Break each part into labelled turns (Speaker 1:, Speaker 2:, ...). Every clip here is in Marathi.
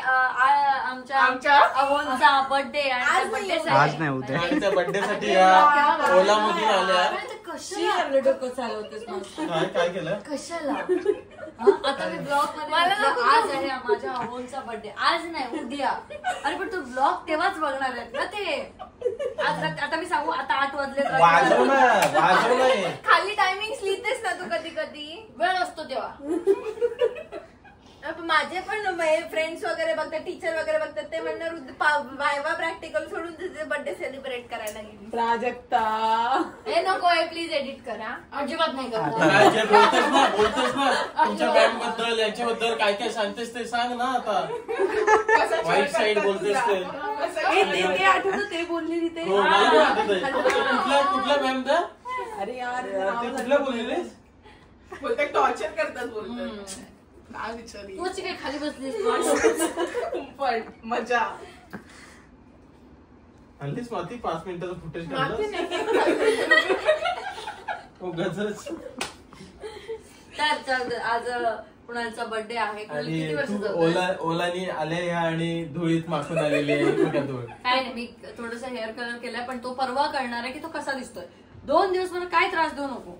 Speaker 1: आमच्या अवनचा बर्थडे आणि बर्थडे
Speaker 2: आज नाही उद्या
Speaker 3: त्या बर्थडे साठी ओला मधून आल्या.
Speaker 1: कशाला डोकं चालवतेस?
Speaker 3: काय केलं
Speaker 1: कशाला? आता मी ब्लॉग मध्ये आज आहे माझ्या अवनचा बर्थडे, आज नाही उद्या. अरे पण तू ब्लॉग तेव्हाच बघणार आहेत ना ते. आता मी सांगू आता 8 वाजले
Speaker 3: वाजव ना
Speaker 4: खाली टायमिंग लिहितेस ना तू कधी कधी
Speaker 1: वेळ असतो तेव्हा.
Speaker 4: माझे पण फ्रेंड्स वगैरे बघतात, टीचर वगैरे बघतात, ते म्हणणार वायवा प्रॅक्टिकल सोडून तुझे बर्थडे सेलिब्रेट करायला गेली
Speaker 5: प्राजक्ता.
Speaker 4: हे नको एप्लीज एडिट करा.
Speaker 1: अजिबात नाही करणार.
Speaker 3: बोलतेस ना तुमच्या मॅम बद्दल याच्याबद्दल काय काय सांगतेस ते सांग ना. आता वाईट साईड बोलतेस ते
Speaker 5: आठवत ते बोललेली ते.
Speaker 3: कुठल्या मॅम द्या.
Speaker 5: अरे यार
Speaker 3: ते कुठल्या बोललेलीस.
Speaker 5: बोलते टॉर्चर करतात बोलतात. काय विचारी
Speaker 1: तू काय खाली बसलीस
Speaker 5: पण मजा.
Speaker 3: हल्लीच माती 5 मिनिटाचं फुटेज काढलं.
Speaker 1: तर आज कुणालचा बर्थडे आहे. किती
Speaker 3: आणि ओलानी आले आणि धुळीत माखून आलेली आहे.
Speaker 1: काय नाही, मी थोडस हेअर कलर केलाय पण तो परवा कळणार आहे की तो कसा दिसतोय. 2 दिवस मला काय त्रास देऊ नको.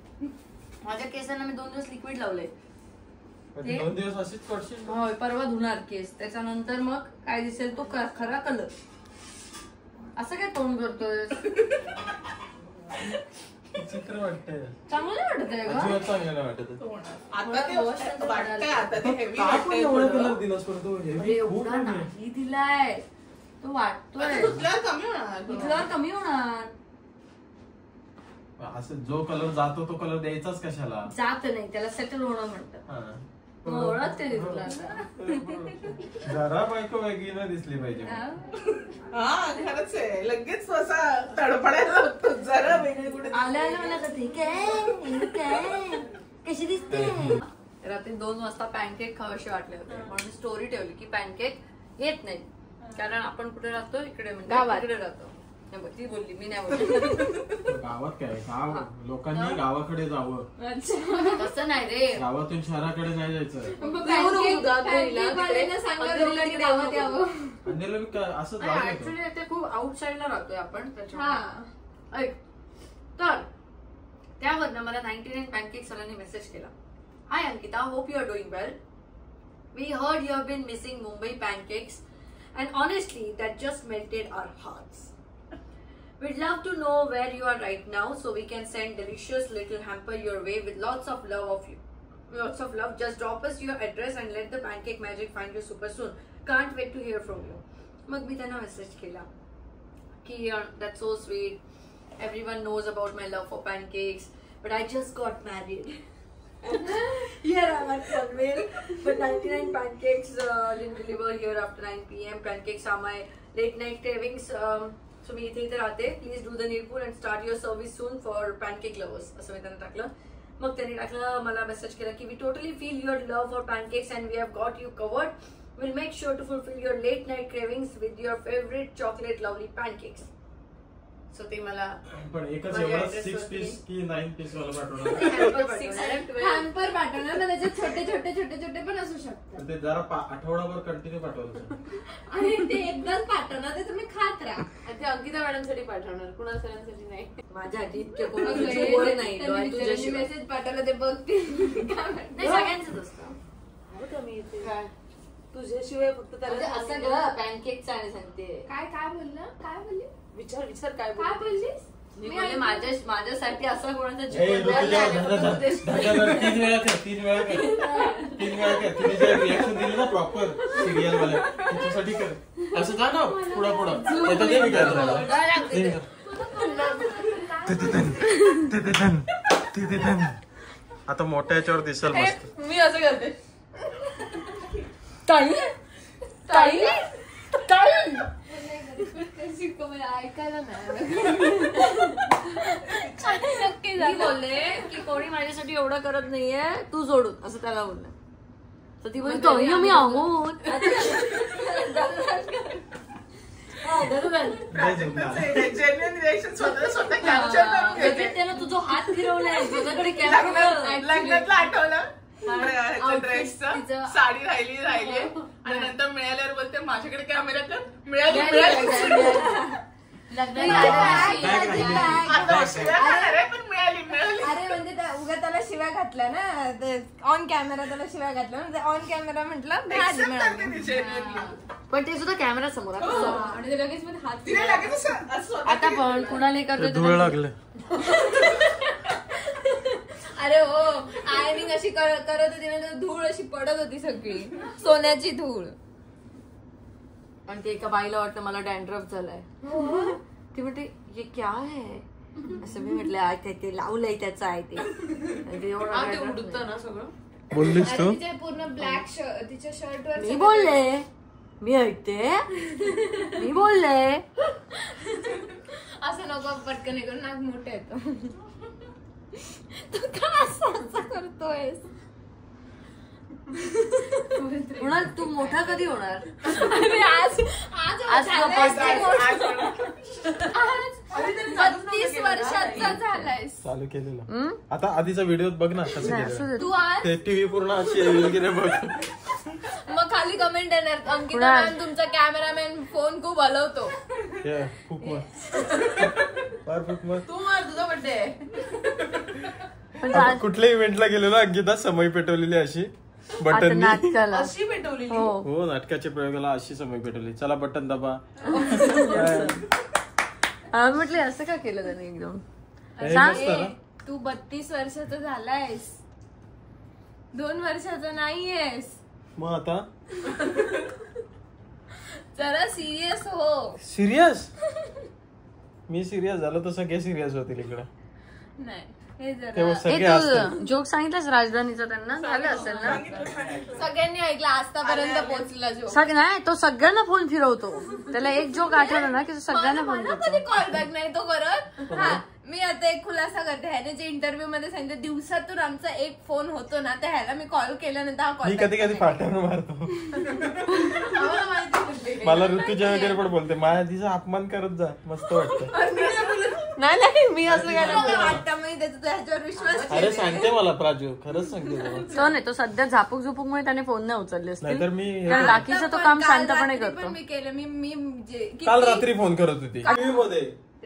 Speaker 1: माझ्या केसांना मी 2 दिवस लिक्विड लावलंय.
Speaker 3: 2 दिवस अशीच पडशील.
Speaker 1: होय परवा धुणार केस, त्याच्यानंतर मग काय दिसेल तो खरा कलर. असं काय तोंड करतोय.
Speaker 3: चित्र वाटतंय.
Speaker 1: चांगलं नाही वाटत आहे
Speaker 3: अजिबात चांगलं नाही वाटत.
Speaker 5: आता ते वाटतंय आता ते हेवी
Speaker 3: वाटतंय. एवढा दिलास परंतु
Speaker 1: एवढा नाही दिलाय तो वाटतोय.
Speaker 5: धुतल्यावर कमी होणार.
Speaker 1: धुतल्यावर कमी होणार.
Speaker 3: असं जो कलर जातो तो कलर द्यायचाच कशाला.
Speaker 1: जात नाही त्याला सेटल होणं म्हणतात. ओळखते तुला
Speaker 3: जरा बायको वेगळी न दिसली पाहिजे.
Speaker 5: हा खरंच आहे. लगेच असा तडफडायला लागतो जरा वेगळी कुठे
Speaker 1: आल्या मला काय कशी दिसते. रात्री 2 वाजता पॅनकेक खावेसे वाटले होते म्हणून स्टोरी ठेवली की पॅनकेक येत नाही कारण आपण कुठे राहतो इकडे म्हणजे इकडे राहतो. ती बोलली मी नाही बोलली.
Speaker 3: गावात काय गाव लोकांनी गावाकडे जावं.
Speaker 1: तसं नाही रे,
Speaker 3: गावातून शहराकडे नाही जायचं. असं
Speaker 1: ऍक्च्युली ते खूप आउटसाइडला राहतोय आपण त्याच्यामुळे. तर त्यावरनं मला 99 पॅनकेक्स वाल्यांनी मेसेज केला. Hi Ankita, hope you are doing well. We heard you have been missing Mumbai pancakes and honestly that just melted our hearts. We'd love to know where you are right now so we can send delicious little hamper your way with lots of love of you. Lots of love. Just drop us your address and let the pancake magic find you super soon. Can't wait to hear from you. मग मी त्यांना मेसेज केला की that's so sweet. Everyone knows about my love for pancakes, but I just got married. Here I am at Panvel, but 99 pancakes didn't deliver here after 9 p.m. Pancakes are my late night cravings. So मी इथे राहते. Please do the needful and start your service soon for pancake lovers असं मी त्यांना टाकलं. मग त्यांनी टाकलं मला मेसेज केला की we totally feel your love for pancakes and we have got you covered. Will make sure to fulfil your late night cravings with your favourite chocolate lovely pancakes. So ते मला
Speaker 3: पण एकच एवढा 6 पीस की 9 पीस वाला पाठवणार.
Speaker 4: हॅम्पर पाठवणार ना, त्याच्यात छोटे छोटे छोटे छोटे पण असू शकतात.
Speaker 3: ते जरा आठवडाभर कंटिन्यू पाठवलं.
Speaker 4: आणि ते एकदाच पाठवणार ते तुम्ही खात राहा.
Speaker 1: ते अंकिता मॅडमसाठी पाठवणार, कुणा सरांसाठी नाही. माझ्या आधी इतके नाही
Speaker 4: तुझ्याशी मेसेज पाठवलं ते बघतील.
Speaker 1: सगळ्यांचंच असतं.
Speaker 5: तुझ्याशिवाय फक्त त्याला
Speaker 1: असं ग पॅनकेकचं आणि सांगते.
Speaker 4: काय बोलली
Speaker 5: विचार काय
Speaker 4: बोललीस.
Speaker 1: मी बोलले माझ्यासाठी असं कोणाचा
Speaker 3: 3 वेळा कर रिएक्शन दिली ना प्रॉपर सिरियल वाल्या त्याच्यासाठी कर. असं जा ना पुढं आता मोठ्या याच्यावर दिसेल मस्त.
Speaker 5: मी असं करते.
Speaker 4: ऐकायला नाही.
Speaker 1: मी बोलले की कोणी माझ्यासाठी एवढं करत नाहीये तू सोडून असं त्याला बोललं. तर ती बोलली मी आहोत. त्याला तुझा हात फिरवलाय तुझ्याकडे कॅमेरा
Speaker 5: लग्नातलं आठवलं ड्रेसचं साडी राहिली आणि नंतर मिळाल्यावर बोलते माझ्याकडे कॅमेरा तर मिळाली
Speaker 4: अरे म्हणजे उगा त्याला शिव्या घातल्या ना, ऑन कॅमेरा त्याला शिव्या घातल्या ना, ऑन कॅमेरा म्हटलं
Speaker 1: पण ते सुद्धा कॅमेरा समोर
Speaker 4: आणि ते लगेच मध्ये हात
Speaker 1: आता पण कुणाला करतो
Speaker 3: धूळ लागलं.
Speaker 4: अरे हो आयनिंग अशी करत होती ना, धूळ अशी पडत होती सगळी, सोन्याची धूळ.
Speaker 1: आणि ते एका बाईला वाटतं मला डॅन्ड्रफ झालाय, ती म्हणते हे क्या है असं. मी म्हटलं ते लावलंय त्याचं आहे ते उडतं ना सगळं.
Speaker 3: बोललीस तू?
Speaker 4: तिचे पूर्ण ब्लॅक तिच्या शर्टवर
Speaker 1: मी बोलले, मी ऐकते, मी बोलले.
Speaker 4: असं नको पटकन हे करून, नाक मोठे येतो. तू का असं करतोयस?
Speaker 1: कुणाल तू मोठा कधी होणार?
Speaker 4: आज 32 वर्षाचा झालायस.
Speaker 3: चालू केलेलं आता आधीचा व्हिडिओ बघ ना कसं केलं
Speaker 4: तू आज
Speaker 3: ते. टीव्ही पूर्ण अशी वगैरे बघ.
Speaker 4: मग खाली कमेंट येणार, अंकिता मॅम तुमचा कॅमेरामॅन फोन खूप हलवतो.
Speaker 3: फुक मार
Speaker 5: तू मार, तुझा बर्थडे
Speaker 3: आहे. कुठल्या इव्हेंटला गेलो ना अंकिता, समय पेटवलेली अशी बटन
Speaker 1: नाटकाला
Speaker 5: अशी पेटवलेली.
Speaker 3: हो नाटकाच्या प्रयोगाला अशी समय पेटवली. चला बटन दाबा.
Speaker 1: म्हटले असं का केलं त्याने एकदम.
Speaker 4: तू 32 वर्षाचा झालायस, 2 वर्षाचा नाहीयेस.
Speaker 3: मग आता
Speaker 4: जरा सिरियस हो.
Speaker 3: सिरियस? मी सिरियस झालो तर सगळे सिरियस होतील इकडे.
Speaker 4: नाही हे जरा
Speaker 3: तेव्हा सगळे असतात.
Speaker 1: जोक सांगितलंच राजधानीचा त्यांना, झालं असेल ना.
Speaker 4: सगळ्यांनी ऐकलं आतापर्यंत पोहोचला जो.
Speaker 1: नाही तो सगळ्यांना फोन फिरवतो. त्याला एक जोक आठवला ना की तो सगळ्यांना फोन
Speaker 4: मला
Speaker 1: करतो.
Speaker 4: कधी कॉल बॅक नाही तो करत. हा मी आता एक खुलासा करते, ह्याने जे इंटरव्ह्यू मध्ये सांगितलं दिवसातून आमचा एक फोन होतो ना, त्या ह्याला मी कॉल केल्यानंतर हा कॉल
Speaker 3: मी कधी कधी पाठवून मारतो. मला ऋतूच्या वगैरे पण बोलते, माझ्या तिचा अपमान करत जा, मस्त वाटतं.
Speaker 1: नाही मी असं काय
Speaker 4: वाटतं मी त्याच्यावर विश्वास.
Speaker 3: अरे सांगते मला प्राजू, खरंच सांगते.
Speaker 1: तो नाही, तो सध्या झापूक झुपूकमुळे त्याने फोन नाही उचलले असते.
Speaker 3: नाहीतर मी
Speaker 1: कारण बाकीचं तो काम शांतपणे करतो.
Speaker 4: मी केलं मी
Speaker 3: काल रात्री फोन करत होती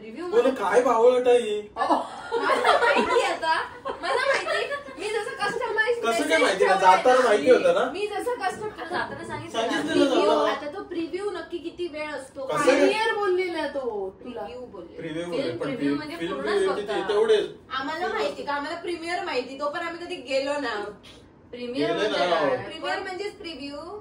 Speaker 1: रिव्ह्यू
Speaker 3: काय बावळट आहे.
Speaker 4: माहिती आता मला माहिती, मी जसं कस्टमाइज
Speaker 3: कसं काय माहिती का, जाताना माहिती होतं ना.
Speaker 4: मी जसं कस्टमाइज
Speaker 1: जाताना
Speaker 3: सांगितलं
Speaker 4: प्रिव्ह्यू,
Speaker 3: ना.
Speaker 4: आता तो प्रिव्ह्यू नक्की किती वेळ असतो.
Speaker 3: कसं काय?
Speaker 4: प्रीमियर बोललेला तो तुला
Speaker 1: प्रिव्ह्यू म्हणजे पूर्णच बघता.
Speaker 3: तेवढेच
Speaker 4: आम्हाला माहिती का, आम्हाला प्रीमियर माहिती, तो पण आम्ही कधी गेलो ना.
Speaker 1: प्रीमियर
Speaker 3: गेले ना.
Speaker 4: प्रीमियर म्हणजेच preview,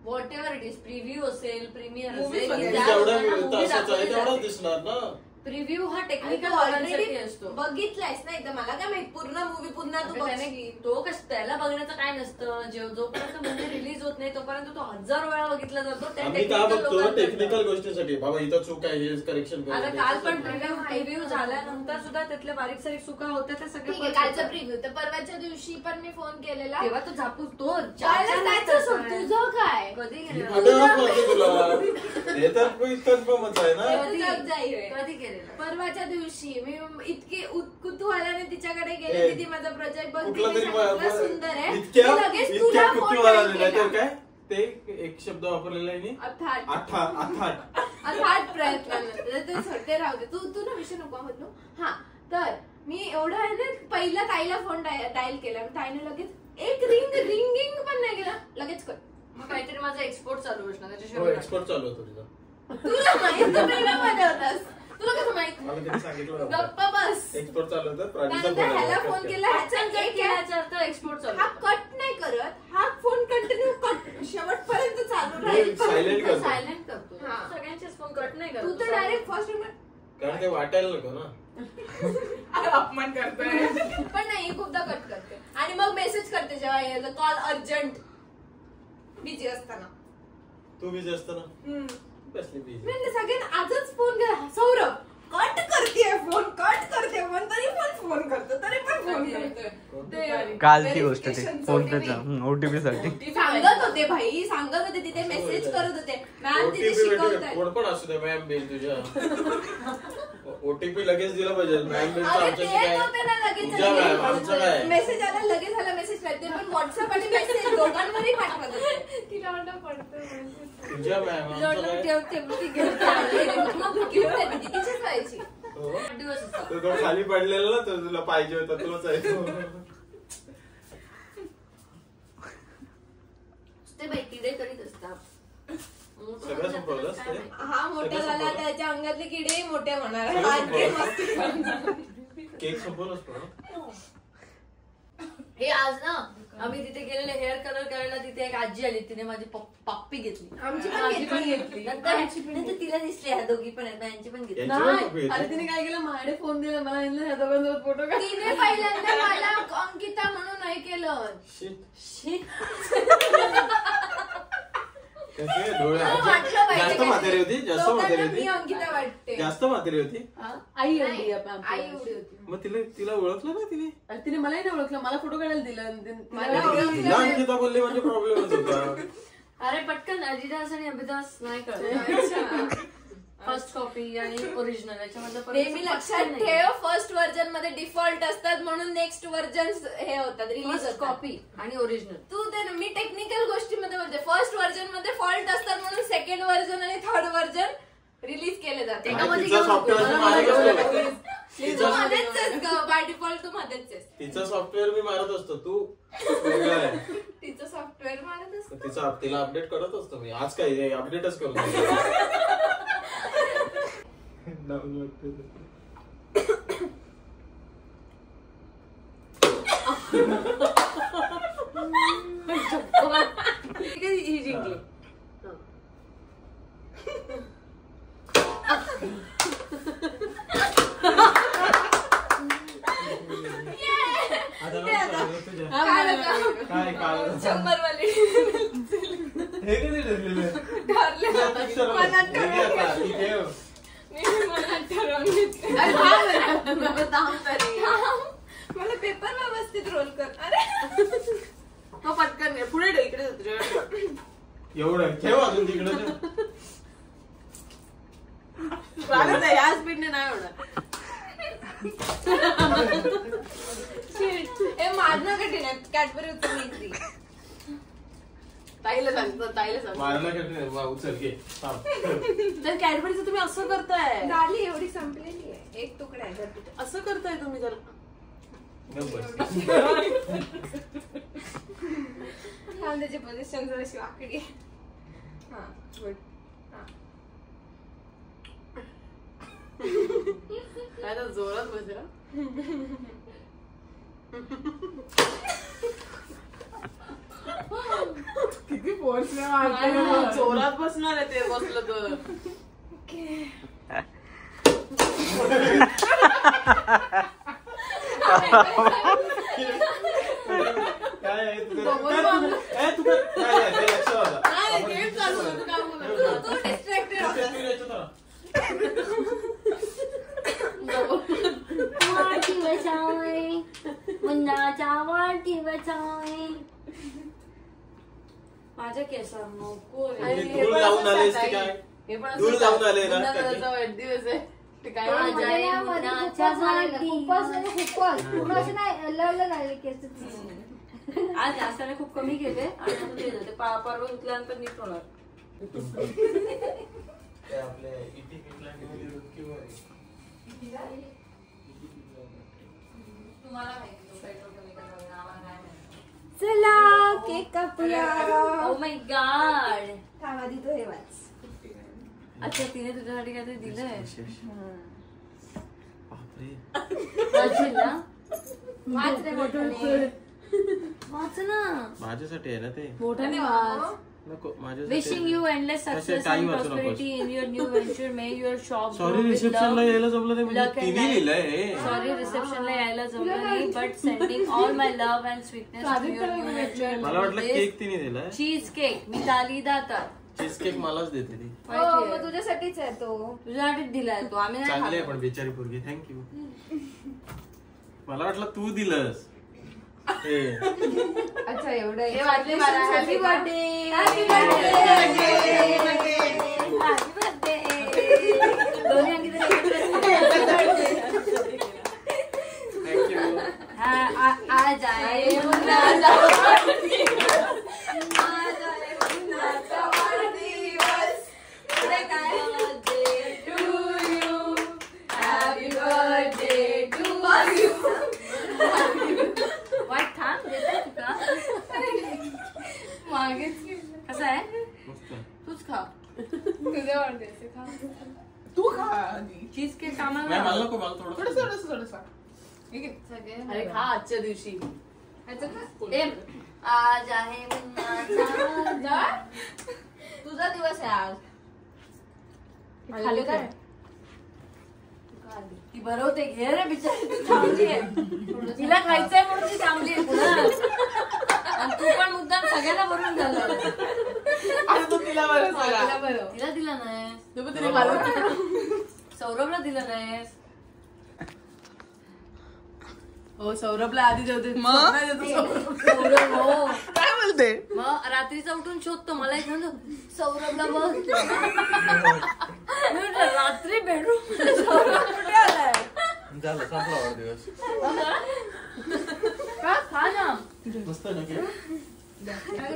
Speaker 1: what ever it is, preview असेल, प्रीमियर
Speaker 5: Movies
Speaker 1: असेल,
Speaker 5: वगैरे.
Speaker 3: तेवढाच दिसणार ना.
Speaker 1: प्रिव्ह्यू हा टेक्निकल
Speaker 4: ऑलरेडी
Speaker 1: असतो.
Speaker 4: बघितलायस ना एकदा, मला काय माहित पूर्ण मूवी पुन्हा तू बघशील.
Speaker 1: तो त्याला बघण्याचं काय नसतं, जोपर्यंत मूवी रिलीज होत नाही तोपर्यंत तो 1000 वेळा बघितला जातो.
Speaker 3: आम्ही का बघतो टेक्निकल गोष्टीसाठी, बाबा इथं चूक आहे हे करेक्शन
Speaker 1: आता काल पण प्रिव्ह्यू झाल्यानंतर सुद्धा त्यातले बारीक सारीक चुका होत्या त्या
Speaker 4: ठीक आहे,
Speaker 1: सगळ्या.
Speaker 4: कालचा प्रिव्ह्यू तर परवाच्या दिवशी पण मी फोन केलेला.
Speaker 1: तेव्हा तो झापूस तो
Speaker 4: तुझं काय
Speaker 1: कधी कधी केलेलं.
Speaker 4: परवाच्या दिवशी मी इतकी कुतूहलाने तिच्याकडे गेले की ती माझा प्रोजेक्ट बघ सुंदर आहे. लगेच तुला फोन
Speaker 3: काय ते एक शब्द वापरलेला आहे
Speaker 4: अथाट प्रयत्न ते राहू दे. तू ना विषय नको बदलू. हा तर मी एवढं आहे ना, पहिला ताईला फोन डायल केला, ताईने लगेच एक रिंगिंग पण नाही केला, लगेच कर.
Speaker 1: मग काहीतरी माझा एक्सपोर्ट चालू असणार त्याच्याशिवाय.
Speaker 3: एक्सपोर्ट चालू होतो तिचा.
Speaker 4: तुला माहित मध्ये होतास, तुला कसं माहित.
Speaker 3: मला त्यांनी सांगितलं
Speaker 4: गप्पा बस.
Speaker 3: एक्सपोर्ट चालू होतं.
Speaker 4: त्यानंतर ह्याला फोन केला,
Speaker 1: एक्सपोर्ट चालू.
Speaker 4: हा कट नाही करत, हा फोन कंटिन्यू कट शेवटपर्यंत चालू राहील.
Speaker 1: सायलेंट करतो.
Speaker 4: हा.
Speaker 1: सगळ्यांचेच फोन कट नाही
Speaker 4: तू
Speaker 1: करत.
Speaker 4: तर डायरेक्ट फर्स्ट
Speaker 3: कारण ते वाटायला नको ना.
Speaker 5: अपमान करतोय.
Speaker 4: पण नाही, खूपदा कट करते आणि मग मेसेज करते जेव्हा कॉल अर्जंट बिझी असताना.
Speaker 3: तू बिझी असताना कसली बिझी.
Speaker 4: मी सगळ्यांना आजच फोन करा, सौरभ कट करते फोन तरी पण फोन करतो
Speaker 2: कालची गोष्ट ते फोनचा ओटीपी साठी
Speaker 4: सांगत होते तिथे मेसेज करत होते मॅम तिथे शिकवताय.
Speaker 3: कोण पण असू दे मॅम बिल तुझ्या ओटीपी लगेच दिला पाहिजे. मॅम बिल आमचं काय
Speaker 4: मेसेज आला लगेच आला मेसेज पाहिजे पण व्हॉट्सअप आणि मेसेज दोघांमध्ये पाठवत होते. तिला वाटलं पडतं
Speaker 3: तुझ्या मॅम
Speaker 4: तिचीच व्हायची.
Speaker 3: तो खाली पडलेला ना तो तुला पाहिजे होता तोच आहे तो.
Speaker 1: ते बाई किडे करीत असतात.
Speaker 3: सगळं संपवलंस ते?
Speaker 4: हा मोठा झाला त्याच्या अंगातले किडे मोठे होणार.
Speaker 3: केक संपवलंस पण?
Speaker 1: हे आज ना आम्ही तिथे गेलेले हेअर कलर करायला. तिथे एक आजी आली तिने माझी पप्पी घेतली.
Speaker 4: आमची पण घेतली.
Speaker 1: नंतर तिला दिसली ह्या दोघी पण आहेत यांची पण घेतली.
Speaker 5: अरे तिने काय केलं माझ्याकडे फोन दिला मला ह्या दोघांसोबत फोटो काढ.
Speaker 4: तिने पहिल्यांदा मला अंकिता म्हणून नाही केलं.
Speaker 3: जास्त म्हातारी होती
Speaker 4: मी अंकिता वाटते.
Speaker 3: जास्त म्हातारी होती.
Speaker 5: आई
Speaker 4: आई एवढी होती.
Speaker 3: मग तिला ओळखलं ना तिने?
Speaker 5: तिने मलाही नाही ओळखलं. मला फोटो काढायला दिलं.
Speaker 3: तिला अंकिता बोलले म्हणजे प्रॉब्लेमच होता.
Speaker 1: अरे पटकन अजिदास आणि अभिदास नाही कळत. फर्स्ट कॉपी आणि ओरिजिनल याच्यामधलं
Speaker 4: नेहमी लक्षात ठेव फर्स्ट व्हर्जन मध्ये डिफॉल्ट असतात म्हणून नेक्स्ट व्हर्जन हे होतात रिलीज
Speaker 1: कॉपी आणि ओरिजिनल.
Speaker 4: तू ते मी टेक्निकल गोष्टीमध्ये बोलते. फर्स्ट व्हर्जन मध्ये फॉल्ट असतात म्हणून सेकंड व्हर्जन आणि थर्ड व्हर्जन रिलीज केले जाते. बाय डिफॉल्ट तू मध्येच
Speaker 3: तिचं सॉफ्टवेअर मी मारत असतो. तू वेगळं आहे.
Speaker 4: तिचं सॉफ्टवेअर मारत असतो.
Speaker 3: तिला अपडेट करत असतो मी. आज काय अपडेटच करू
Speaker 1: ही जिंकली.
Speaker 4: शंभर वाली
Speaker 3: हे कधी ठरलेलं?
Speaker 4: मला पेपर व्यवस्थित रोल कर. अरे
Speaker 5: तो पटकन पुढे इकडे
Speaker 3: एवढं ठेव अजून तिकडे.
Speaker 5: या स्पीडने नाही होणार.
Speaker 4: हे मारणं कठीण आहे. कॅडबरी उचलली
Speaker 5: ताईला सांग
Speaker 3: मारायला कठीण उचल घे.
Speaker 5: तर कॅडबरीचं तुम्ही असं करताय.
Speaker 4: झाली एवढी संपलेली आहे. एक तुकडा आहे.
Speaker 5: असं करताय तुम्ही तर.
Speaker 4: त्याची पोझिशन जराशी वाकडी आहे. हा गुड.
Speaker 5: काय तर जोरात बसला. किती फोर्स जोरात बसणार आहे ते बसलं तर.
Speaker 1: माझ्या केसावर नको
Speaker 3: धूळ लावून आलेस की काय?
Speaker 5: हे पण
Speaker 3: धूळ लावून आले ना
Speaker 5: वाढदिवस आहे. काय
Speaker 1: आज जास्त खूप कमी केले आणि परवा उठल्यानंतर नीट होणार. तुम्हाला
Speaker 4: चला केक कापूया.
Speaker 1: Oh my God.
Speaker 4: थांब आधी तो हे वाच.
Speaker 1: अच्छा तिने तुझ्यासाठी काहीतरी दिलंय.
Speaker 4: वाच रे मोठ्याने.
Speaker 1: वाच ना.
Speaker 3: माझ्यासाठी आहे ना ते.
Speaker 1: मोठ्याने वाच.
Speaker 3: नको माझ्यासाठी.
Speaker 1: Wishing you endless success and prosperity in your new venture. May your shop.
Speaker 3: Sorry रिसेप्शनला यायला जमलं नाही म्हणजे तिने लिहिलंय.
Speaker 1: सॉरी रिसेप्शनला यायला जमलं नाही but sending all my love and sweetness to your new venture.
Speaker 3: मला वाटलं केक तिने दिलाय.
Speaker 1: Cheese cake Mitali Datta.
Speaker 3: Cheese cake मलाच देते ती.
Speaker 4: हो मग तुझ्यासाठीच आहे तो.
Speaker 1: तुझ्यासाठीच दिलाय तो, आम्ही नाही
Speaker 3: चांगली आहे
Speaker 1: खाल्लो.
Speaker 3: पण बिचारी पोरगी. थँक्यू. मला वाटलं तू दिलंस.
Speaker 4: अच्छा एवढं
Speaker 1: हे वाटले मला.
Speaker 4: Happy birthday.
Speaker 1: Happy birthday. दोन्ही अंकी तरी
Speaker 3: थँक्यू.
Speaker 1: आ जाए मुन्ना कसं आहे? तूच खा.
Speaker 4: तुझ्या वाढदिवशी खा.
Speaker 5: तू खा आधी.
Speaker 1: चीज केक
Speaker 3: नाही
Speaker 1: आम्हाला
Speaker 3: मला नको, मला थोडं.
Speaker 5: थोडंसं.
Speaker 1: अरे खा आजच्या दिवशी.
Speaker 4: आज आहे मुन्नाचा. तुझा दिवस आहे आज.
Speaker 1: खाली काय ती भरवते. घे रे बिचारी, ती थांबली आहे. तिला खायचंय म्हणून ती थांबली आहे पुन्हा. आणि तू पण मुद्दाम सगळ्यांना भरून झालं.
Speaker 5: आता तू तिला बरं सांगा.
Speaker 1: तिला दिला नाही, सौरभला दिलं नाहीस.
Speaker 5: हो सौरभला आधी जेवते. मग
Speaker 1: सौरभ हो.
Speaker 5: काय बोलते?
Speaker 1: मग रात्रीचा उठून शोधतो मला. एक म्हणतो सौरभला बघ. मी म्हटलं, रात्री बेडरूम सौरभ कुठे आलाय?
Speaker 3: झालं, संपला वाढदिवस.
Speaker 1: का खा ना.
Speaker 3: मस्त आहे ना केक?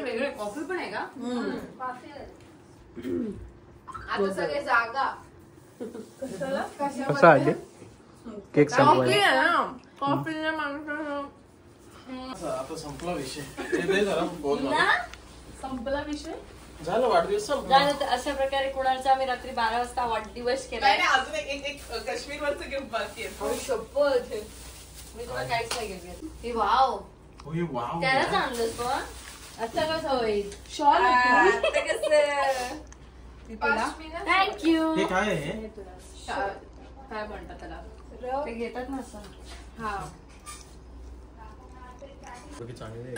Speaker 1: वेगळे कॉफी पण आहे का?
Speaker 4: आता सगळे जागा.
Speaker 2: कसं आले केक संपवायला.
Speaker 5: कॉफीला माणूस
Speaker 3: आता संपला विषय. ते दे जरा बोल मला.
Speaker 4: संपला विषय.
Speaker 3: झालं वाढदिवस संपला.
Speaker 1: झालं तर अशा प्रकारे कुणालचा आम्ही रात्री 12 वाजता वाढदिवस केला.
Speaker 5: अजून एक काश्मीरवरचं गिफ्ट बाकी आहे.
Speaker 1: शपथ मी तुला काहीच नाही घेतलं. वाव
Speaker 3: ओय वाव.
Speaker 1: त्यालाच आणलंस पण. अच्छा कसं होईल?
Speaker 4: Shawl
Speaker 1: thank you.
Speaker 3: हे काय आहे?
Speaker 1: काय म्हणतात त्याला? ते घेतात ना असं.
Speaker 4: हा
Speaker 3: बघ चांगले आहे.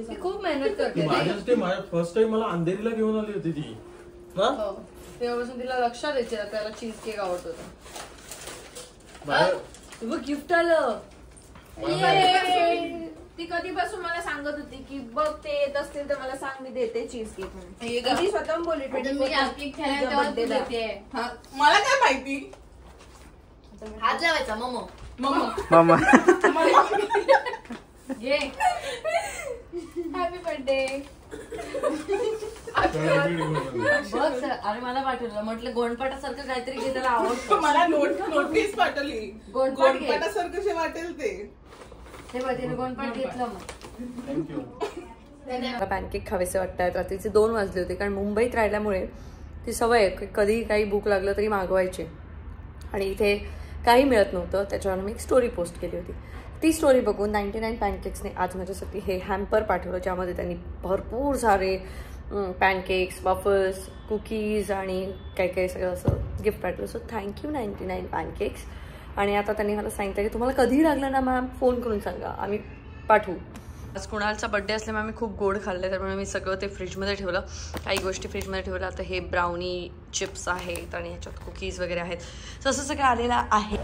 Speaker 1: ती खूप मेहनत करते.
Speaker 3: माझ्या फर्स्ट टाइम मला अंधेरीला घेऊन आली होती ती. हा?
Speaker 1: तेव्हापासून तिला लक्षात द्यायचे त्याला चीज केक आवडत होता. गिफ्ट आलं.
Speaker 4: ती कधीपासून मला सांगत होती की बघ ते येत असतील तर मला सांग, मी देते चीज केक म्हणून. ती स्वतः बोलली
Speaker 5: मला काय माहिती.
Speaker 1: हात लावायचा मोमो.
Speaker 2: मामा
Speaker 1: घे.
Speaker 4: Happy birthday.
Speaker 1: बघ सर, अरे मला पाठवलं. म्हटलं गोंडपाटासारखं काहीतरी घे, त्याला आवडतं.
Speaker 5: मला नोटीस पाठवली.
Speaker 1: गोंडपाट घे.
Speaker 5: गोंडपाटासारखं जे वाटेल ते.
Speaker 1: हे बघ, तिने गोंडपाट घेतलं मग.
Speaker 3: थँक्यू.
Speaker 1: मला पॅनकेक खावेसे वाटतात. रात्रीचे 2 वाजले होते, कारण मुंबईत राहिल्यामुळे ती सवय आहे कधी काही भूक लागलं तरी मागवायची. आणि इथे काही मिळत नव्हतं, त्याच्यावर मी एक स्टोरी पोस्ट केली होती. ती स्टोरी बघून 99 पॅनकेक्सने आज माझ्यासाठी हे हॅम्पर पाठवलं, ज्यामध्ये त्यांनी भरपूर सारे पॅनकेक्स, वॉफल्स, कुकीज आणि काही सगळं असं गिफ्ट पाठवलं. So thank you 99 pancakes. आणि आता त्यांनी मला सांगितलं की तुम्हाला कधी लागलं ना मॅम फोन करून सांगा, आम्ही पाठवू. आज कुणालचा बड्डे असल्यामुळे आम्ही खूप गोड खाल्लं, त्यामुळे मी सगळं ते फ्रीजमध्ये ठेवलं. काही गोष्टी फ्रीजमध्ये ठेवलं. आता हे ब्राउनी चिप्स आहेत आणि ह्याच्यात कुकीज वगैरे आहेत. सो असं सगळं आलेलं आहे.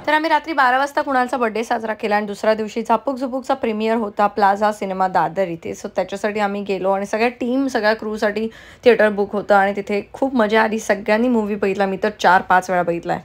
Speaker 1: तर आम्ही रात्री 12 वाजता कुणालचा बर्थडे साजरा केला आणि दुसऱ्या दिवशी झापूक झुपूकचा प्रीमियर होता प्लाझा सिनेमा दादर इथे. सो त्याच्यासाठी आम्ही गेलो आणि सगळ्या क्रूसाठी थिएटर बुक होतं आणि तिथे खूप मजा आली. सगळ्यांनी मूवी बघितला. मी तर 4-5 वेळा बघितलाय.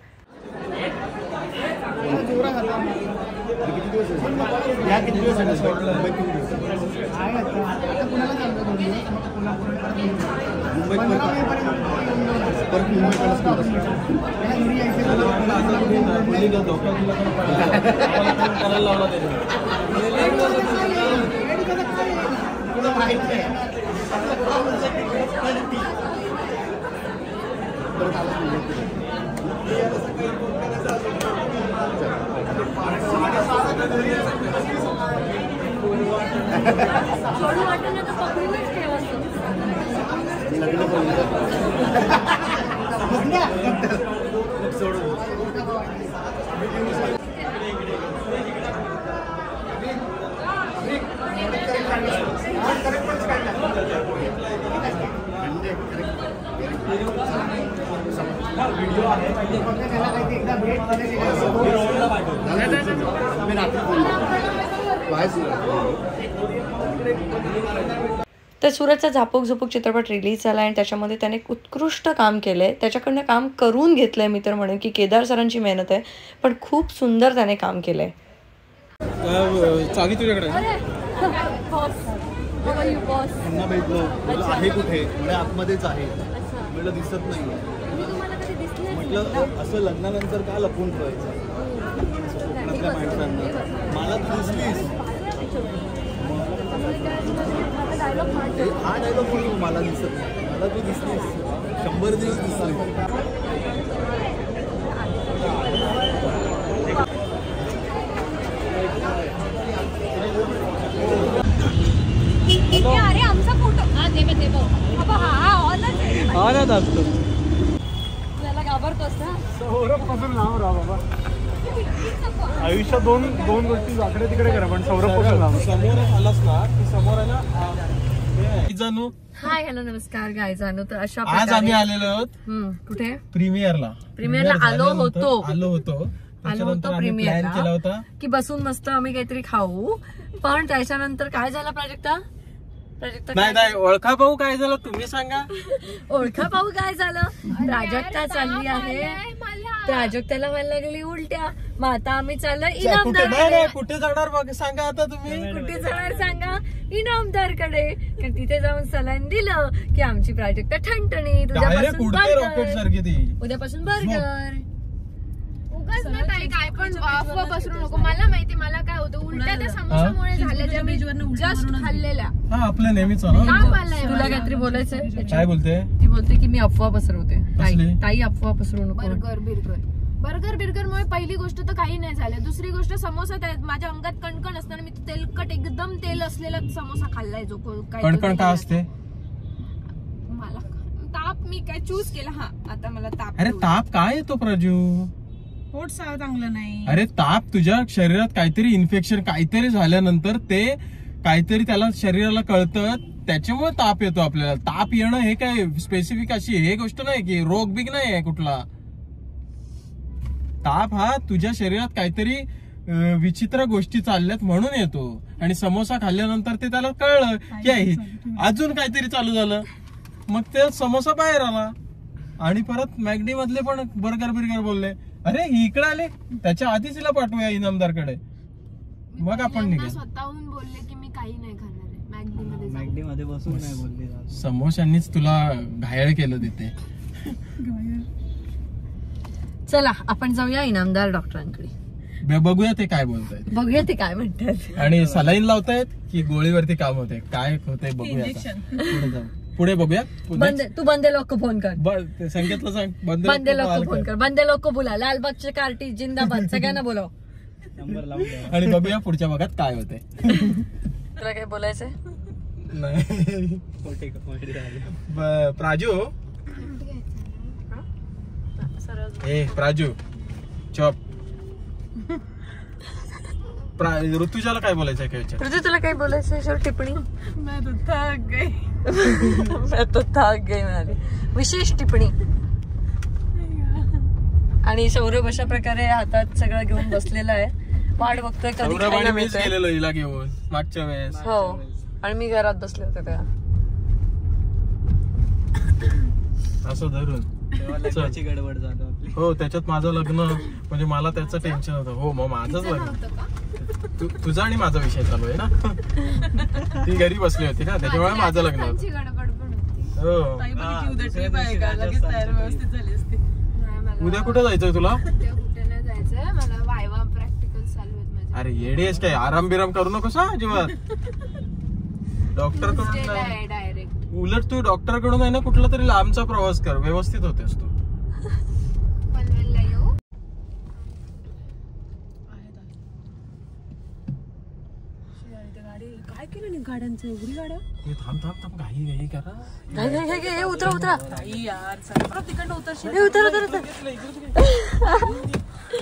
Speaker 1: तर सूरजचा झापूक झुपूक चित्रपट रिलीज झाला आणि त्याच्यामध्ये त्याने उत्कृष्ट काम केलंय. त्याच्याकडनं काम करून घेतलंय मी तर म्हणेन की केदार सरांची मेहनत आहे, पण खूप सुंदर त्याने काम केलंय.
Speaker 3: चावी तुझ्याकडे आहे
Speaker 6: कुठे म्हणजे आतमध्येच आहे म्हटलं दिसत नाही म्हटलं असं लग्नानंतर का लपवून ठेवायचं कोकणातल्या माणसांना मला तू दिसलीस हा डायलॉग म्हणून मला दिसत नाही मला तू दिसलीस 100 दिवस दिसली.
Speaker 4: अरे आमचा फोटो हा
Speaker 6: असतो
Speaker 4: त्याला घाबरतोस ना.
Speaker 6: सौरभ पासून नाव राहा बाबा आयुष्यात दोन गोष्टी वाकडे तिकडे करा पण सौरभ पासून नाव
Speaker 3: समोर आलास ना की समोर आहे ना जानू.
Speaker 1: हाय हॅलो नमस्कार गाय जानू. तर अशा
Speaker 3: आज आम्ही आलेलो आहोत
Speaker 1: कुठे
Speaker 3: प्रीमियरला
Speaker 1: आलो होतो
Speaker 3: प्रीमियरला केला होता
Speaker 1: की बसून मस्त आम्ही काहीतरी खाऊ. पण त्याच्यानंतर काय झालं प्राजक्ता
Speaker 3: नाही ओळखा पाहू काय झालं तुम्ही सांगा.
Speaker 1: ओळखा पाहू काय झालं. प्राजक्ता चालली आहे प्राजक्ताला व्हायला लागली उलट्या. मग आता आम्ही चाललोय इनामदार.
Speaker 3: कुठे जाणार बघ सांगा आता तुम्ही
Speaker 1: कुठे जाणार सांगा. इनामदारकडे. कारण तिथे जाऊन सलाईन दिलं की आमची प्राजक्ता ठणठणीत. उद्यापासून बर्गर.
Speaker 4: उगाच ना काय पण अफवा पसरू नको. मला माहिती मला काय होतं उलट्या त्या समोसामुळे झाल्या ज्या मी जस्ट खाल्लेल्या.
Speaker 3: हा आपल्या नेहमीच
Speaker 1: तुला काहीतरी बोलायचंय.
Speaker 3: काय बोलते
Speaker 1: ती बोलते की मी अफवा पसरवते. ताई अफवा पसरू नको.
Speaker 4: बर्गर मुळे पहिली गोष्ट तर काही नाही झालं. दुसरी गोष्ट समोसा माझ्या अंगात कणकण असताना मी तेलकट एकदम तेल असलेला समोसा खाल्लाय. जो
Speaker 3: कणकण का असते
Speaker 4: मला ताप मी काय चूज केला. हा आता मला ताप.
Speaker 3: अरे ताप काय येतो प्राजू.
Speaker 5: पोट चांगलं नाही.
Speaker 3: अरे ताप तुझ्या शरीरात काहीतरी इन्फेक्शन काहीतरी झाल्यानंतर ते काहीतरी त्याला शरीराला कळतं त्याच्यामुळे ताप येतो आपल्याला. ताप येणं हे काय स्पेसिफिक अशी हे गोष्ट नाही की रोग बिग नाही आहे कुठला. ताप हा तुझ्या शरीरात काहीतरी विचित्र गोष्टी चालल्यात म्हणून येतो. आणि समोसा खाल्ल्यानंतर ते त्याला कळलं की अजून काहीतरी चालू झालं. मग ते समोसा बाहेर आला. आणि परत मॅगडी मधले पण बर्गर बोलले अरे इकडे आले त्याच्या आधीच हिला पाठवूया इनामदारकडे. मग आपण निघाल.
Speaker 4: स्वतःहून बोलले की मी काही नाही खाणार आहे
Speaker 6: मॅगडी मध्ये बसून नाही बोलले.
Speaker 3: समोशांनीच तुला घायल केलं तिथे.
Speaker 1: चला आपण जाऊया इनामदार डॉक्टरांकडे.
Speaker 3: बघूया ते काय बोलतायत.
Speaker 1: बघूया ते काय म्हणतात.
Speaker 3: आणि सलाईन लावतायत की गोळीवरती काम होते काय होते बघूया. पुढे जाऊ पुढे बघूया.
Speaker 1: तू बंदे लोक फोन कर.
Speaker 3: संकेतला सांग
Speaker 1: बंदे लोक फोन कर. बंदे लोक बोला. लालबागचे कार्टी जिंदाबाद सगळ्यांना बोलाव.
Speaker 3: आणि बघूया पुढच्या भागात काय होते.
Speaker 1: तुला काय बोलायचंय
Speaker 3: नाही प्राजू. प्राजू चॉप. ऋतुजाला काय बोलायचंय काय विचार.
Speaker 1: ऋतू तुला काय बोलायचंय सर टिप्पणी.
Speaker 5: मैं तो थक गई
Speaker 1: म्हणाली. विशेष टिप्पणी. आणि सौरभ अशा प्रकारे हातात सगळं घेऊन बसलेला आहे. वाट बघतोय कधी खायला मिळतंय.
Speaker 3: गेलेलो हिला घेऊन मागच्या वेळेस.
Speaker 1: हो आणि मी घरात बसले होते तेव्हा.
Speaker 3: असं धरून
Speaker 6: लग्नाची गडबड झाली आपली.
Speaker 3: हो त्याच्यात माझं लग्न म्हणजे मला त्याचं टेन्शन होतं. हो मग माझंच लग्न. तुझा आणि माझा विषय चालू आहे ना. ती घरी बसली होती ना त्याच्यामुळे माझं लग्न होतं. उद्या कुठे जायचंय तुला.
Speaker 4: मला वायवा प्रॅक्टिकल चालू आहेत.
Speaker 3: अरे येडेस काय आराम बिराम करू नकोस अजिबात. डॉक्टर कडून
Speaker 4: डायरेक्ट.
Speaker 3: उलट तू डॉक्टर कडून आहे ना कुठला तरी लांबचा प्रवास कर. व्यवस्थित होतेस तू.
Speaker 4: पनवेलला येऊ.
Speaker 5: काय केलं नाही गाड्यांचं एवढी गाड्या.
Speaker 3: थांब घाई करा.
Speaker 1: उतरा
Speaker 5: यार तिकडनं उतरशील.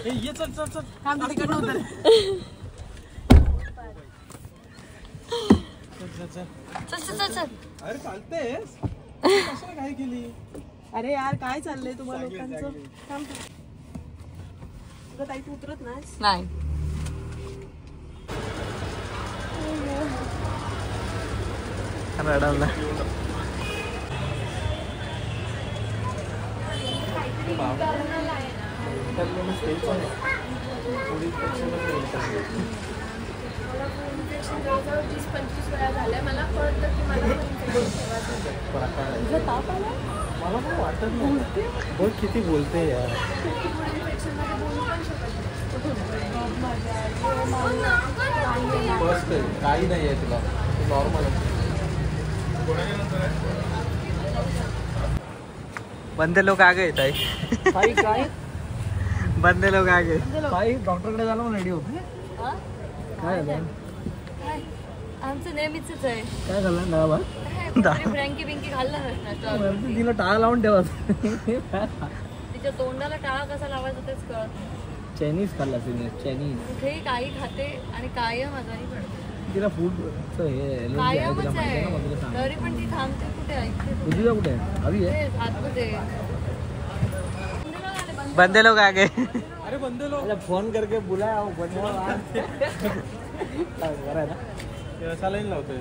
Speaker 3: ये चल
Speaker 5: थांब तिकडनं उतर.
Speaker 1: चल.
Speaker 3: अरे चालतेस कशाला घाई केली.
Speaker 5: अरे यार काय चाललंय तुम्हाला लोकांचं. थांब
Speaker 4: ताई तू उतरत
Speaker 1: नाही.
Speaker 2: रडवला.
Speaker 4: झाल्या मला कळतं की मला
Speaker 3: मला पण वाटत नाही. बघ किती बोलते यार. फर्स्ट काही नाही आहे तुला, नॉर्मल आहे.
Speaker 2: बंदे लोक आ गए ताई. बंदे लोक आ गए.
Speaker 6: ताई डॉक्टरकडे जायला पण रेडी होते. काय झालं?
Speaker 1: आमचं नेहमीच आहे.
Speaker 6: काय झालं डाळभात?
Speaker 1: फ्रँकी बिंकी खाल्ला
Speaker 6: तिला टाळा लावून ठेवा.
Speaker 1: तिच्या तोंडाला टाळा कसा लावायचा तेच कळत.
Speaker 6: चायनीज खाल्ला तिने, चायनीज.
Speaker 1: कुठेही काही खाते आणि कायम आजारी पडते.
Speaker 6: तिला फूड हे
Speaker 1: कायमच आहे. तरी पण ती थांबते कुठे ऐकते.
Speaker 6: उद्या कुठे आहे? अभी आहे.
Speaker 1: आतमध्ये
Speaker 2: बंदे लोग आ गए.
Speaker 3: अरे बंदे लोक
Speaker 6: फोन करके बुलाया बंदे बरं आहे ना.
Speaker 3: सलाईन लावतोय.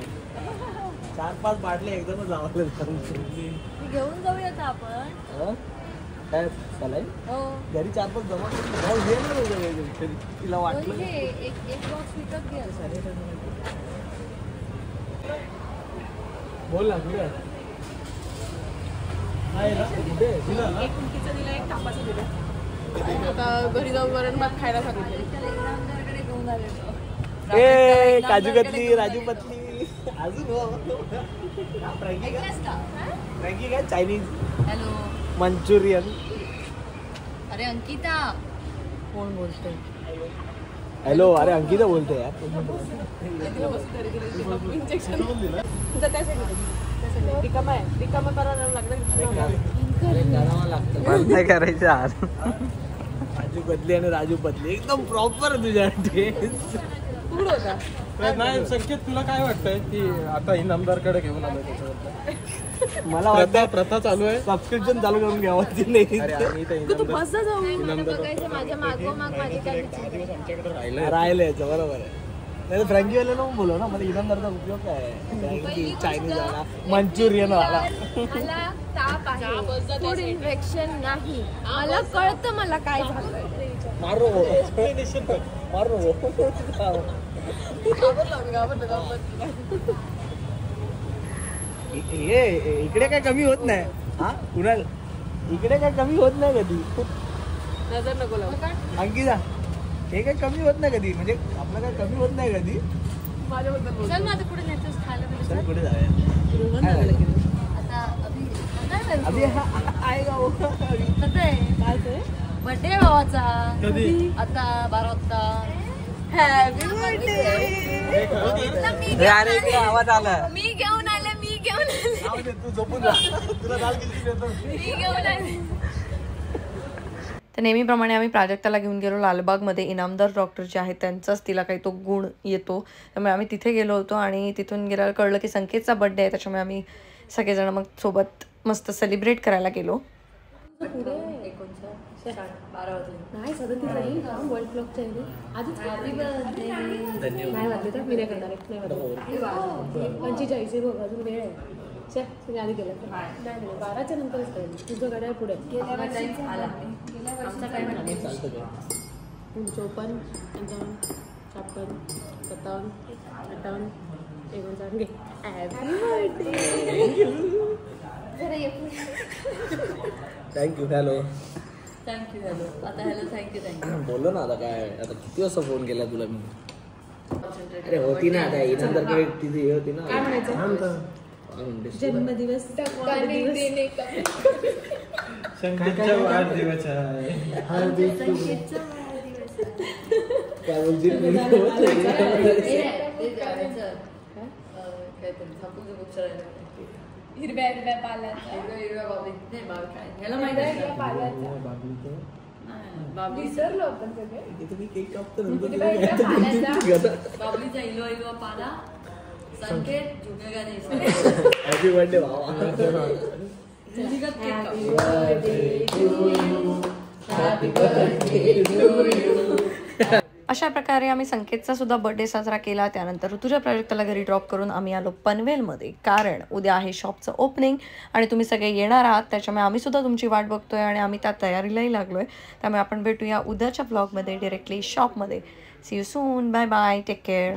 Speaker 6: 4-5 बाटले एकदमच लावले.
Speaker 1: घेऊन जाऊयात आपण.
Speaker 6: काय चालाय
Speaker 1: हो
Speaker 6: घरी 4-5 जमा करून तिला वाटलं
Speaker 1: एक बॉक्स विकत घ्या.
Speaker 6: बोल ना कुठे
Speaker 4: आता घरी जाऊन वरण भात खायला सांगितलं.
Speaker 6: ए काजू कतली, राजू पतली, अजून फ्रँकी काय चायनीज,
Speaker 1: हॅलो
Speaker 6: मंचुरियन.
Speaker 1: अरे अंकिता कोण बोलतोय?
Speaker 6: हॅलो अरे अंकिता बोलते यार.
Speaker 4: इंजेक्शन रिकामा आहे, रिकामा करायला लागणार.
Speaker 2: बंद नाही करायचं आज.
Speaker 6: काजू कतली आणि राजू पतली एकदम प्रॉपर तुझ्या टेस्ट.
Speaker 4: कुठं होता?
Speaker 3: नाही संकेत, तुला काय वाटतंय की आता इनामदारकडे घेऊन आलोय त्याच्याबद्दल?
Speaker 6: मला वाटतं
Speaker 3: प्रथा चालू आहे.
Speaker 6: सबस्क्रिप्शन चालू करून घ्यावं नाही.
Speaker 3: अरे आम्ही तर
Speaker 4: तू बस जाऊ.
Speaker 1: बघायचं माझ्या मागोमाग माझी काय
Speaker 3: आमच्याकडे
Speaker 6: राहिलंय बरोबर आहे. नाही तर फ्रँकीवाल्याला पण बोलव ना. मला इनामदारचा उपयोग काय आहे? फ्रँकी चायनीज आला, मंचुरियन आला.
Speaker 4: मला ताप आहे, फूड इन्फेक्शन नाही. मला कळतं मला काय झालं.
Speaker 6: मारो मारो. इकडे काय कमी होत नाही. हा कुणाल इकडे काय कमी होत नाही कधी.
Speaker 4: नजर नको लावू.
Speaker 6: अंकिता हे काय कमी होत नाही कधी. म्हणजे आपलं काय कमी होत नाही कधी.
Speaker 4: माझ्याबद्दल बोल.
Speaker 1: चल माझं पुढे नेतोस खायला मिळतं.
Speaker 6: चल पुढे जाऊया.
Speaker 1: आता अभि
Speaker 6: अभि आहे का हो?
Speaker 1: कसं आहे काय ते बर्थडे भावाचा
Speaker 3: कधी?
Speaker 1: आता 12 वाजता.
Speaker 4: Happy birthday.
Speaker 2: अरे इकडे आवाज आला.
Speaker 4: मी घेऊन आले, मी घेऊन आले,
Speaker 6: तू झोपून जा. तुला दाल किती देतो.
Speaker 4: मी घेऊन आले.
Speaker 1: तर नेहमीप्रमाणे आम्ही प्राजक्ताला घेऊन गेलो लालबागमध्ये. इनामदार डॉक्टर जे आहेत त्यांचाच तिला काही तो गुण येतो, त्यामुळे आम्ही तिथे गेलो होतो. आणि तिथून गेल्यावर कळलं की संकेतचा बर्थडे आहे, त्याच्यामुळे आम्ही सगळेजण मग सोबत मस्त सेलिब्रेट करायला गेलो.
Speaker 4: नाही सदतीस नाही वर्ल्ड क्लॉकच्या आधीच नाही वाजले तर मी नाही करणार. नाही वाजले 45 बघ अजून वेळ आहे. चल तुम्ही आधी गेला नाही 12च्या नंतरच करेल. तुझं गाड्या पुढे 54 55 56 57 58 59 घे. Happy birthday.
Speaker 6: Thank you. Hello
Speaker 1: thank you. Hello आता हॅलो थँक्यू थँक्यू
Speaker 6: बोललो ना. आता काय आता किती वाजता फोन केला तुला मी. अरे होती ना आता इनामदार तिथे हे होती ना.
Speaker 4: काय म्हणायचं? जन्मदिवस
Speaker 3: संकेतचा वाढदिवस आहे.
Speaker 6: काय बोलशील?
Speaker 4: हिरव्या हिरव्या पाल्याचा विसरलो आपण सगळे.
Speaker 1: बाबलीचा हिलवा हिलवा पाला. संकेत झुकेगा नाही.
Speaker 6: हॅपी बर्थडे भावा.
Speaker 1: झुकेगा केक.
Speaker 6: हॅपी
Speaker 1: अशा प्रकारे आम्ही संकेतचा सुद्धा बर्थडे साजरा केला. त्यानंतर ऋतुजा प्राजक्ताला घरी ड्रॉप करून आम्ही आलो पनवेलमध्ये, कारण उद्या आहे शॉपचं ओपनिंग आणि तुम्ही सगळे येणार आहात. त्याच्यामुळे आम्ही सुद्धा तुमची वाट बघतोय आणि आम्ही त्या तयारीलाही लागलोय. त्यामुळे आपण भेटूया उद्याच्या ब्लॉगमध्ये, डायरेक्टली शॉपमध्ये. See you soon. Bye bye. Take care.